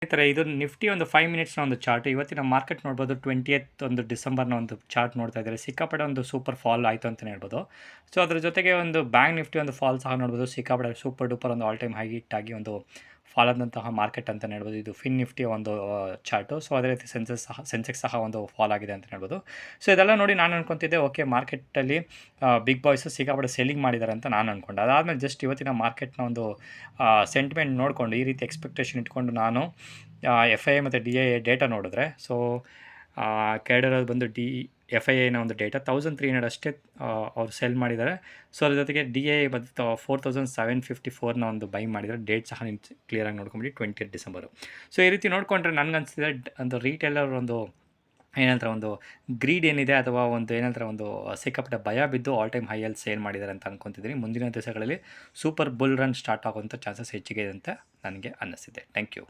ಈ ಥರ ಇದು ನಿಫ್ಟಿ ಒಂದು 5 ಮಿನಿಟ್ಸ್ನ ಒಂದು ಚಾರ್ಟ್. ಇವತ್ತಿನ ಮಾರ್ಕೆಟ್ ನೋಡ್ಬೋದು 20th ಒಂದು ಡಿಸೆಂಬರ್ನ ಒಂದು ಚಾರ್ಟ್ ನೋಡ್ತಾ ಇದ್ದಾರೆ. ಸಿಕ್ಕಾಪಟ್ಟೆ ಒಂದು ಸೂಪರ್ ಫಾಲ್ ಆಯಿತು ಅಂತಲೇ ಹೇಳ್ಬೋದು. ಸೊ ಅದ್ರ ಜೊತೆಗೆ ಒಂದು ಬ್ಯಾಂಕ್ ನಿಫ್ಟಿ ಒಂದು ಫಾಲ್ ಸಹ ನೋಡ್ಬೋದು. ಸಿಕ್ಕಾಪಟ್ಟೆ ಸೂಪರ್ ಡೂಪರ್ ಒಂದು ಆಲ್ ಟೈಮ್ ಹೈ ಹಿಟ್ ಆಗಿ ಒಂದು ಫಾಲ್ ಆದಂತಹ ಮಾರ್ಕೆಟ್ ಅಂತಲೇ ಹೇಳ್ಬೋದು. ಇದು ಫಿನ್ ನಿಫ್ಟಿಯ ಒಂದು ಚಾರ್ಟು. ಸೊ ಅದೇ ರೀತಿ ಸೆನ್ಸೆಕ್ಸ್ ಸಹ ಒಂದು ಫಾಲ್ ಆಗಿದೆ ಅಂತ ಹೇಳ್ಬೋದು. ಸೊ ಇದೆಲ್ಲ ನೋಡಿ ನಾನು ಅನ್ಕೊತಿದ್ದೆ ಓಕೆ ಮಾರ್ಕೆಟಲ್ಲಿ ಬಿಗ್ ಬಾಯ್ಸು ಸಿಕ್ಕಾಪಟ್ಟೆ ಸೆಲ್ಲಿಂಗ್ ಮಾಡಿದ್ದಾರೆ ಅಂತ ನಾನು ಅಂದ್ಕೊಂಡೆ. ಅದಾದಮೇಲೆ ಜಸ್ಟ್ ಇವತ್ತಿನ ಮಾರ್ಕೆಟ್ನ ಒಂದು ಸೆಂಟಿಮೆಂಟ್ ನೋಡಿಕೊಂಡು ಈ ರೀತಿ ಎಕ್ಸ್ಪೆಕ್ಟೇಷನ್ ಇಟ್ಕೊಂಡು ನಾನು FII ಮತ್ತು DII ಡೇಟಾ ನೋಡಿದ್ರೆ, ಸೊ ಕೆಳಗಿರೋದು ಬಂದು FIIನ ಒಂದು ಡೇಟಾ 1300 ಅಷ್ಟೇ ಅವ್ರು ಸೆಲ್ ಮಾಡಿದ್ದಾರೆ. ಸೊ ಅದ್ರ ಜೊತೆಗೆ DII ಬಂದು 4754ನ ಒಂದು ಬೈ ಮಾಡಿದ್ದಾರೆ. ಡೇಟ್ ಸಹ ನೀವು ಕ್ಲಿಯರಾಗಿ ನೋಡ್ಕೊಂಬಿಡಿ 20th ಡಿಸೆಂಬರು. ಸೊ ಈ ರೀತಿ ನೋಡಿಕೊಂಡ್ರೆ ನನಗನ್ಸಿದೆ ಒಂದು ರೀಟೇಲರ್ ಒಂದು ಏನಂತಾರೆ ಒಂದು ಗ್ರೀಡ್ ಏನಿದೆ ಅಥವಾ ಒಂದು ಏನಂತಾರೆ ಒಂದು ಸಿಕ್ಕಾಪಟ್ಟೆ ಭಯ ಬಿದ್ದು ಆಲ್ ಟೈಮ್ ಹೈಯಲ್ಲಿ ಸೇಲ್ ಮಾಡಿದ್ದಾರೆ ಅಂತ ಅನ್ಕೊತಿದ್ದೀನಿ. ಮುಂದಿನ ದಿವಸಗಳಲ್ಲಿ ಸೂಪರ್ ಬುಲ್ ರನ್ ಸ್ಟಾರ್ಟ್ ಆಗುವಂಥ ಚಾನ್ಸಸ್ ಹೆಚ್ಚಿಗೆ ಇದೆ ಅಂತ ನನಗೆ ಅನ್ನಿಸ್ತಿದೆ. Thank you.